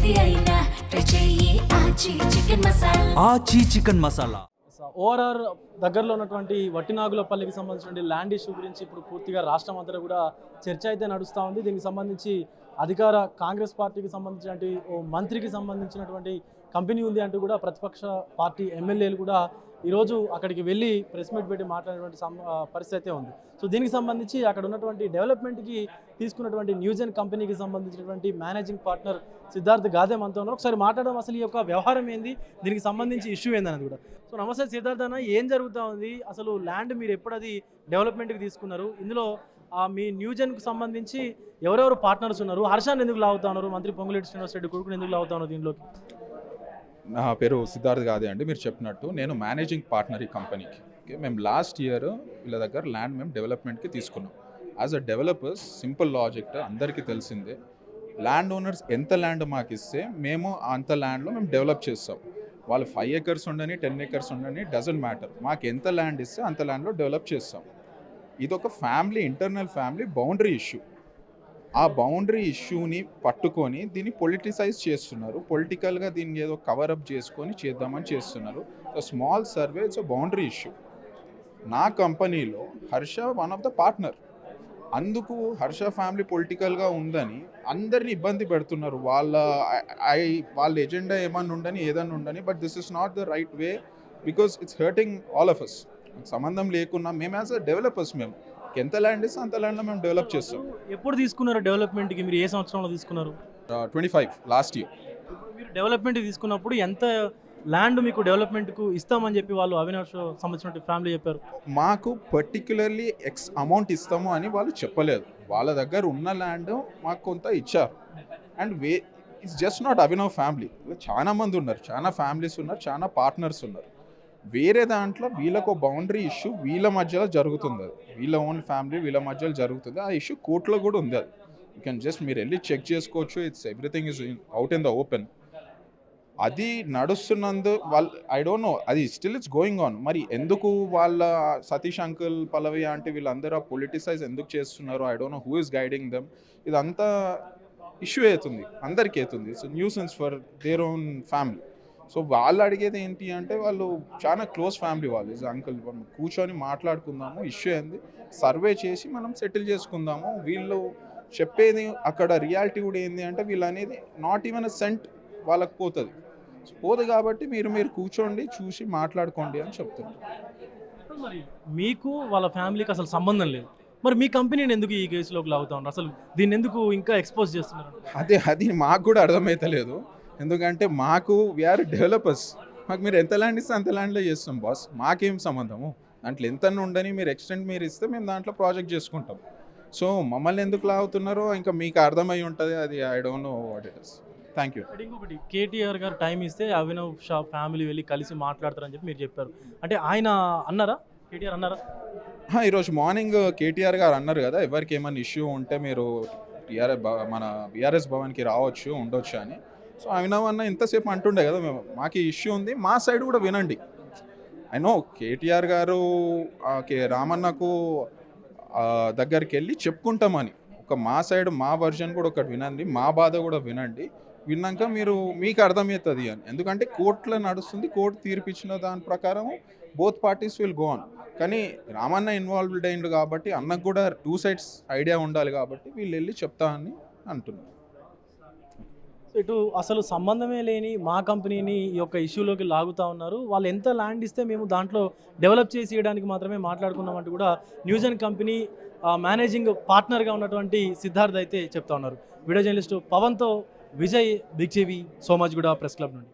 ఏది అయినా ట్రై చెయ్యి ఆచి చికెన్ మసాలా. ఆచి చికెన్ మసాలా. ఓఆర్ఆర్ దగ్గరలో ఉన్నటువంటి వట్టినాగులపల్లికి సంబంధించిన ల్యాండ్ ఇష్యూ గురించి ఇప్పుడు పూర్తిగా రాష్ట్రం అంతా కూడా చర్చ అయితే నడుస్తూ ఉంది. దీనికి సంబంధించి అధికార కాంగ్రెస్ పార్టీకి సంబంధించినటువంటి ఓ మంత్రికి సంబంధించినటువంటి కంపెనీ ఉంది అంటూ కూడా ప్రతిపక్ష పార్టీ ఎమ్మెల్యేలు కూడా ఈరోజు అక్కడికి వెళ్ళి ప్రెస్ మీట్ పెట్టి మాట్లాడేటువంటి పరిస్థితి అయితే ఉంది. సో దీనికి సంబంధించి అక్కడ ఉన్నటువంటి డెవలప్మెంట్కి తీసుకున్నటువంటి న్యూజెన్ కంపెనీకి సంబంధించినటువంటి మేనేజింగ్ పార్ట్నర్ సిద్ధార్థ్ గాదే మనతో ఉన్నారు. ఒకసారి మాట్లాడడం అసలు ఈ యొక్క వ్యవహారం ఏంది, దీనికి సంబంధించి ఇష్యూ ఏందనేది కూడా. సో నమస్తే సిద్ధార్థ్ అన్న, ఏం జరుగుతూ ఉంది అసలు? ల్యాండ్ మీరు ఎప్పుడు అది డెవలప్మెంట్కి తీసుకున్నారు? ఇందులో మీ న్యూజెన్కు సంబంధించి ఎవరెవరు పార్ట్నర్స్ ఉన్నారు? హర్షాన్ని ఎందుకు లాగుతా ఉన్నారు? మంత్రి పొంగులేటి శ్రీనివాస్ రెడ్డి కొడుకుని ఎందుకు లాగుతా ఉన్నారు దీనిలోకి? నా పేరు సిద్ధార్థ్ గాదే అండి. మీరు చెప్పినట్టు నేను మేనేజింగ్ పార్ట్నర్ ఈ కంపెనీకి. మేము లాస్ట్ ఇయర్ వీళ్ళ దగ్గర ల్యాండ్ మేము డెవలప్మెంట్కి తీసుకున్నాం. As a developers simple logic అందరికీ తెలిసిందే, ల్యాండ్ ఓనర్స్ ఎంత ల్యాండ్ మాకు ఇస్తే మేము అంత ల్యాండ్లో మేము డెవలప్ చేస్తాం. వాళ్ళు 5 acres ఉండని 10 acres ఉండని డజంట్ మ్యాటర్, మాకు ఎంత ల్యాండ్ ఇస్తే అంత ల్యాండ్లో డెవలప్ చేస్తాం. ఇదొక family, internal family boundary issue. ఆ బౌండరీ ఇష్యూని పట్టుకొని దీన్ని పొలిటిసైజ్ చేస్తున్నారు. పొలిటికల్గా దీన్ని ఏదో కవరప్ చేసుకొని చేద్దామని చేస్తున్నారు. Small survey it's a boundary issue. నా కంపెనీలో Harsha one of the partner. అందుకు హర్ష ఫ్యామిలీ పొలిటికల్గా ఉందని అందరినీ ఇబ్బంది పెడుతున్నారు. వాళ్ళ ఎజెండా ఏమన్నా ఉండని ఏదన్నా ఉండని, but this is not the right way because it's hurting all of us. సంబంధం లేకున్నా మేము యాజ్ అ డెవలపర్స్ మేము ఎంత ల్యాండ్ ఇస్తే అంత ల్యాండ్లో మేము డెవలప్ చేస్తాం. ఎప్పుడు తీసుకున్నారు డెవలప్మెంట్కి? మీరు ఏ సంవత్సరంలో తీసుకున్నారు? 25 లాస్ట్ ఇయర్. మీరు డెవలప్మెంట్కి తీసుకున్నప్పుడు ఎంత ల్యాండ్ మీకు డెవలప్మెంట్కు ఇస్తామని చెప్పి వాళ్ళు అవినాష్ సంబంధించిన ఫ్యామిలీ చెప్పారు? మాకు పర్టిక్యులర్లీ ఎక్స్ అమౌంట్ ఇస్తాము అని వాళ్ళు చెప్పలేదు. వాళ్ళ దగ్గర ఉన్న ల్యాండ్ మాకు కొంత ఇచ్చారు. And it's just not Abhinav family, చాలా మంది ఉన్నారు, చాలా ఫ్యామిలీస్ ఉన్నారు, చాలా పార్ట్నర్స్ ఉన్నారు. వేరే దాంట్లో వీళ్ళకు బౌండరీ ఇష్యూ వీళ్ళ మధ్యలో జరుగుతుంది. అది వీళ్ళ ఓన్ ఫ్యామిలీ వీళ్ళ మధ్యలో జరుగుతుంది. ఆ ఇష్యూ కోర్టులో కూడా ఉంది. అది యూ కెన్ జస్ట్ మీరు వెళ్ళి చెక్ చేసుకోవచ్చు. It's everything is out in the open. అది నడుస్తున్నందు వాళ్ళు ఐ డోంట్ నో, అది స్టిల్ ఇట్స్ గోయింగ్ ఆన్. మరి ఎందుకు వాళ్ళ సతీష్ అంకుల్ పల్లవి అంటే వీళ్ళందరూ పొలిటిసైజ్ ఎందుకు చేస్తున్నారు? I don't know who is guiding them. ఇదంతా ఇష్యూ అవుతుంది, అందరికీ అవుతుంది. It's nuisance for their own family. So వాళ్ళు అడిగేది ఏంటి అంటే, వాళ్ళు చాలా క్లోజ్ ఫ్యామిలీ వాళ్ళు. ఇస్ అంకుల్ కూర్చొని మాట్లాడుకుందాము, ఇష్యూ ఏంది సర్వే చేసి మనం సెటిల్ చేసుకుందాము. వీళ్ళు చెప్పేది అక్కడ రియాలిటీ కూడా ఏంది అంటే, వీళ్ళు అనేది నాట్ ఈవెన్ అ సెంట్ వాళ్ళకి పోతుంది. పోదు కాబట్టి మీరు కూర్చోండి, చూసి మాట్లాడుకోండి అని చెప్తున్నారు. మరి మీకు వాళ్ళ ఫ్యామిలీకి అసలు సంబంధం లేదు, మరి మీ కంపెనీని ఎందుకు ఈ కేసులోకి లాగుతా ఉన్నారు? అసలు దీన్ని ఎందుకు ఇంకా ఎక్స్పోజ్ చేస్తున్నారు? అది మాకు కూడా అర్థమవుతలేదు. ఎందుకంటే మాకు వీఆర్ డెవలపర్స్, మాకు మీరు ఎంత ల్యాండ్ ఇస్తే అంత ల్యాండ్లో చేస్తాం బాస్, మాకేం సంబంధము. దాంట్లో ఎంత ఉండని మీరు ఎక్స్టెండ్ మీరు ఇస్తే మేము దాంట్లో ప్రాజెక్ట్ చేసుకుంటాం. సో మమ్మల్ని ఎందుకు లాగుతున్నారో ఇంకా మీకు అర్థమై ఉంటుంది. అది I don't know what it is. Thank you. ఇంకొకటి, కేటీఆర్ గారు టైం ఇస్తే అభినవ్ షా ఫ్యామిలీ వెళ్ళి కలిసి మాట్లాడతారని చెప్పి మీరు చెప్పారు. అంటే ఆయన అన్నారా, కేటీఆర్ అన్నారా? ఈరోజు మార్నింగ్ కేటీఆర్ గారు అన్నారు కదా, ఎవరికి ఏమైనా ఇష్యూ ఉంటే మీరు మన బీఆర్ఎస్ భవన్కి రావచ్చు, ఉండొచ్చు అని. సో అభినవ్ అన్న ఇంతసేపు అంటుండే కదా, మాకు ఇష్యూ ఉంది, మా సైడ్ కూడా వినండి. ఐ నో కేటీఆర్ గారు రామన్నకు దగ్గరికి వెళ్ళి చెప్పుకుంటామని, మా సైడ్ మా వర్జన్ కూడా ఒకటి వినండి, మా బాధ కూడా వినండి. విన్నాక మీకు అర్థమవుతుంది అని. ఎందుకంటే కోర్టులో నడుస్తుంది, కోర్టు తీర్పు ఇచ్చిన దాని ప్రకారం both parties will go on. కానీ రామన్న ఇన్వాల్వ్డ్ అయిండు కాబట్టి అన్నకు కూడా 2 sides ఐడియా ఉండాలి కాబట్టి వీళ్ళు వెళ్ళి చెప్తా అని అంటున్నారు. ఇటు అసలు సంబంధమే లేని మా కంపెనీని ఈ యొక్క ఇష్యూలోకి లాగుతూ ఉన్నారు. వాళ్ళు ఎంత ల్యాండ్ ఇస్తే మేము దాంట్లో డెవలప్ చేసి ఇవ్వడానికి మాత్రమే మాట్లాడుకున్నామంటూ కూడా న్యూజెన్ కంపెనీ మేనేజింగ్ పార్ట్నర్గా ఉన్నటువంటి సిద్ధార్థ్ అయితే చెప్తా ఉన్నారు. వీడియో జర్నలిస్టు పవన్తో Vijay, big TV, Somajiguda press club నుండి.